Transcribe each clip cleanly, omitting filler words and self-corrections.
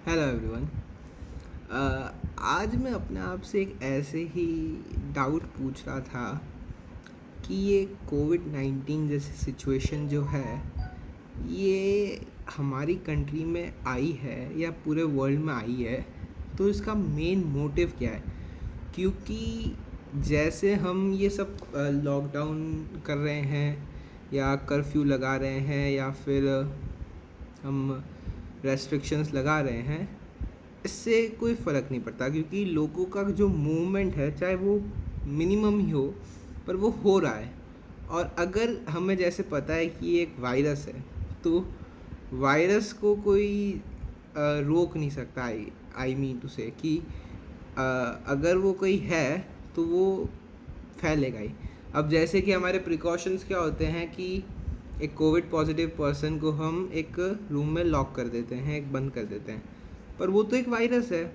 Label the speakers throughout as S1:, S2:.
S1: Hello everyone. आज मैं अपने आप से एक ऐसे ही डाउट पूछ रहा था कि ये कोविड-19 जैसी सिचुएशन जो है, ये हमारी कंट्री में आई है या पूरे वर्ल्ड में आई है, तो इसका मेन मोटिव क्या है? क्योंकि जैसे हम ये सब लॉकडाउन कर रहे हैं या कर्फ्यू लगा रहे हैं या फिर हम रेस्ट्रिक्शंस लगा रहे हैं, इससे कोई फ़र्क नहीं पड़ता क्योंकि लोगों का जो मूवमेंट है, चाहे वो मिनिमम ही हो, पर वो हो रहा है। और अगर हमें जैसे पता है कि ये एक वायरस है, तो वायरस को कोई रोक नहीं सकता। आई आई मीन टू से कि अगर वो कोई है तो वो फैलेगा ही। अब जैसे कि हमारे प्रिकॉशंस क्या होते हैं कि एक कोविड पॉजिटिव पर्सन को हम एक रूम में लॉक कर देते हैं, एक बंद कर देते हैं, पर वो तो एक वायरस है।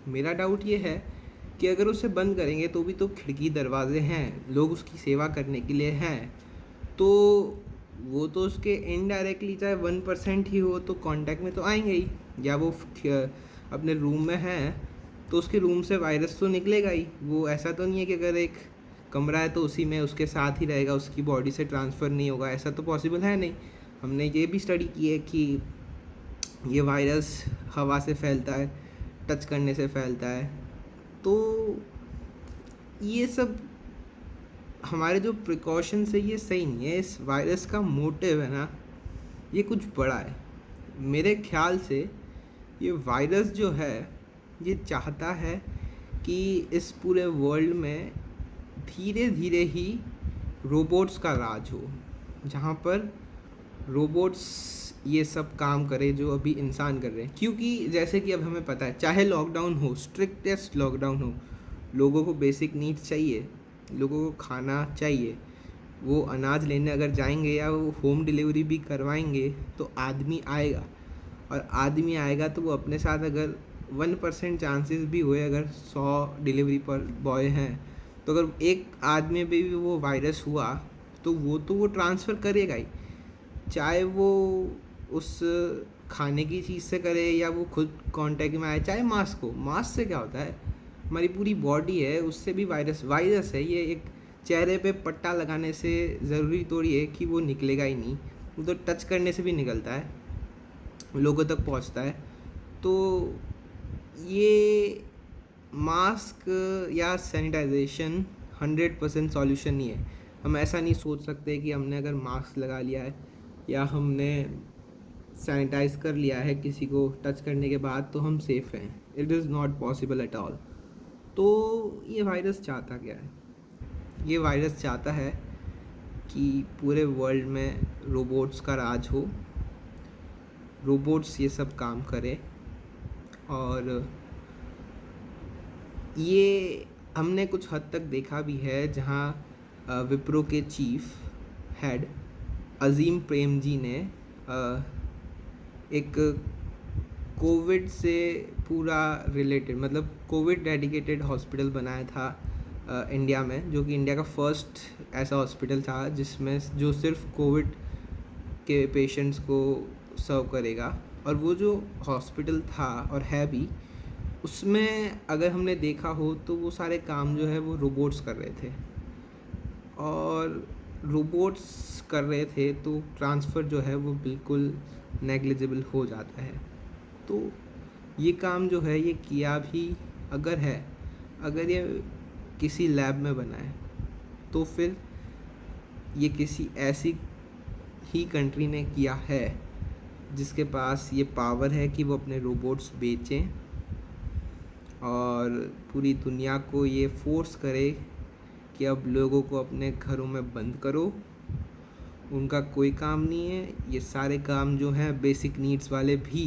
S1: मेरा डाउट ये है कि अगर उसे बंद करेंगे तो भी तो खिड़की दरवाजे हैं, लोग उसकी सेवा करने के लिए हैं, तो वो तो उसके इनडायरेक्टली चाहे 1% ही हो तो कांटेक्ट में तो आएंगे ही। या वो अपने रूम में है तो उसके रूम से वायरस तो निकलेगा ही। वो ऐसा तो नहीं है कि अगर एक कमरा है तो उसी में उसके साथ ही रहेगा, उसकी बॉडी से ट्रांसफ़र नहीं होगा, ऐसा तो पॉसिबल है नहीं। हमने ये भी स्टडी की है कि ये वायरस हवा से फैलता है, टच करने से फैलता है। तो ये सब हमारे जो प्रिकॉशंस है ये सही नहीं है। इस वायरस का मोटिव है ना, ये कुछ बड़ा है। मेरे ख्याल से ये वायरस जो है, ये चाहता है कि इस पूरे वर्ल्ड में धीरे धीरे ही रोबोट्स का राज हो, जहाँ पर रोबोट्स ये सब काम करे जो अभी इंसान कर रहे हैं। क्योंकि जैसे कि अब हमें पता है, चाहे लॉकडाउन हो, स्ट्रिक्टेस्ट लॉकडाउन हो, लोगों को बेसिक नीड्स चाहिए, लोगों को खाना चाहिए। वो अनाज लेने अगर जाएंगे या वो होम डिलीवरी भी करवाएंगे तो आदमी आएगा। और आदमी आएगा तो वो अपने साथ अगर 1% चांसेस भी हुए, अगर 100 डिलीवरी पर बॉय हैं, तो अगर एक आदमी पे भी वो वायरस हुआ तो वो ट्रांसफ़र करेगा ही। चाहे वो उस खाने की चीज़ से करे या वो खुद कांटेक्ट में आए, चाहे मास्क हो। मास्क से क्या होता है, हमारी पूरी बॉडी है, उससे भी वायरस वायरस है। ये एक चेहरे पे पट्टा लगाने से ज़रूरी थोड़ी है कि वो निकलेगा ही नहीं, वो तो टच करने से भी निकलता है, लोगों तक पहुंचता है। तो ये मास्क या सैनिटाइजेशन 100% सॉल्यूशन नहीं है। हम ऐसा नहीं सोच सकते कि हमने अगर मास्क लगा लिया है या हमने सैनिटाइज कर लिया है किसी को टच करने के बाद तो हम सेफ़ हैं। It is not possible at all. तो ये वायरस चाहता क्या है? ये वायरस चाहता है कि पूरे वर्ल्ड में रोबोट्स का राज हो, रोबोट्स ये सब काम करे। और ये हमने कुछ हद तक देखा भी है, जहाँ विप्रो के चीफ हेड अज़ीम प्रेमजी ने एक कोविड से पूरा रिलेटेड, मतलब कोविड डेडिकेटेड हॉस्पिटल बनाया था इंडिया में, जो कि इंडिया का फर्स्ट ऐसा हॉस्पिटल था जिसमें जो सिर्फ कोविड के पेशेंट्स को सर्व करेगा। और वो जो हॉस्पिटल था और है भी, उसमें अगर हमने देखा हो तो वो सारे काम जो है वो रोबोट्स कर रहे थे। और रोबोट्स कर रहे थे तो ट्रांसफ़र जो है वो बिल्कुल नेग्लिजिबल हो जाता है। तो ये काम जो है ये किया भी अगर है, अगर ये किसी लैब में बना है, तो फिर ये किसी ऐसी ही कंट्री ने किया है जिसके पास ये पावर है कि वो अपने रोबोट्स बेचें और पूरी दुनिया को ये फोर्स करे कि अब लोगों को अपने घरों में बंद करो। उनका कोई काम नहीं है, ये सारे काम जो हैं बेसिक नीड्स वाले भी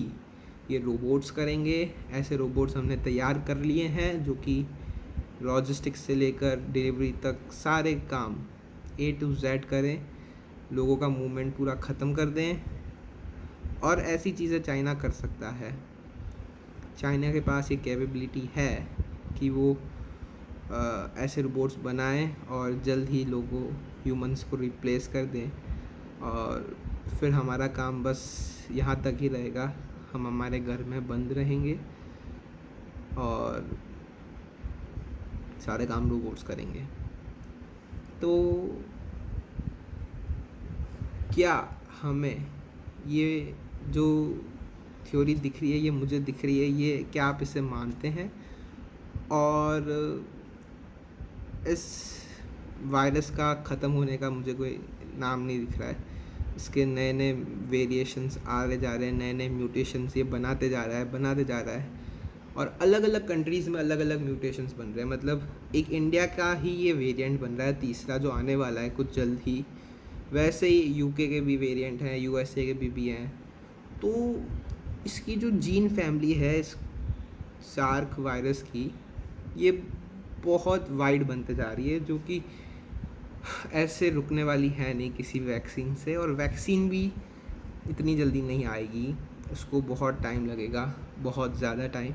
S1: ये रोबोट्स करेंगे। ऐसे रोबोट्स हमने तैयार कर लिए हैं जो कि लॉजिस्टिक्स से लेकर डिलीवरी तक सारे काम A to Z करें, लोगों का मूवमेंट पूरा ख़त्म कर दें। और ऐसी चीज़ें चाइना कर सकता है। चाइना के पास ये कैपेबिलिटी है कि वो ऐसे रोबोट्स बनाएं और जल्द ही लोगों ह्यूमंस को रिप्लेस कर दें। और फिर हमारा काम बस यहाँ तक ही रहेगा। हम हमारे घर में बंद रहेंगे और सारे काम रोबोट्स करेंगे। तो क्या हमें ये जो थ्योरी दिख रही है, ये मुझे दिख रही है, ये क्या आप इसे मानते हैं? और इस वायरस का ख़त्म होने का मुझे कोई नाम नहीं दिख रहा है। इसके नए नए वेरिएशंस आ रहे जा रहे हैं, नए नए म्यूटेशंस ये बनाते जा रहा है और अलग अलग कंट्रीज़ में अलग अलग म्यूटेशंस बन रहे हैं। मतलब एक इंडिया का ही ये वेरिएंट बन रहा है, तीसरा जो आने वाला है कुछ जल्द ही। वैसे ही यूके के भी वेरिएंट हैं, यूएसए के भी हैं। तो इसकी जो जीन फैमिली है इस शार्क वायरस की, ये बहुत वाइड बनते जा रही है, जो कि ऐसे रुकने वाली है नहीं किसी वैक्सीन से। और वैक्सीन भी इतनी जल्दी नहीं आएगी, उसको बहुत टाइम लगेगा, बहुत ज़्यादा टाइम।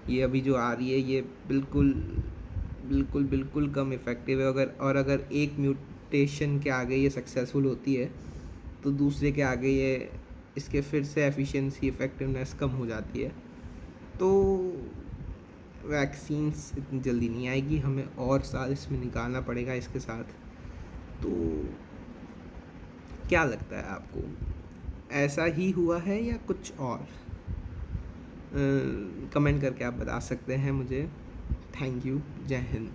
S1: ये अभी जो आ रही है ये बिल्कुल बिल्कुल बिल्कुल कम इफ़ेक्टिव है। अगर एक म्यूटेशन के आगे ये सक्सेसफुल होती है तो दूसरे के आगे ये इसके फिर से एफिशिएंसी इफ़ेक्टिवनेस कम हो जाती है। तो वैक्सीन्स इतनी जल्दी नहीं आएगी, हमें और साल इसमें निकालना पड़ेगा इसके साथ। तो क्या लगता है आपको, ऐसा ही हुआ है या कुछ और? कमेंट करके आप बता सकते हैं मुझे। Thank you. जय हिंद।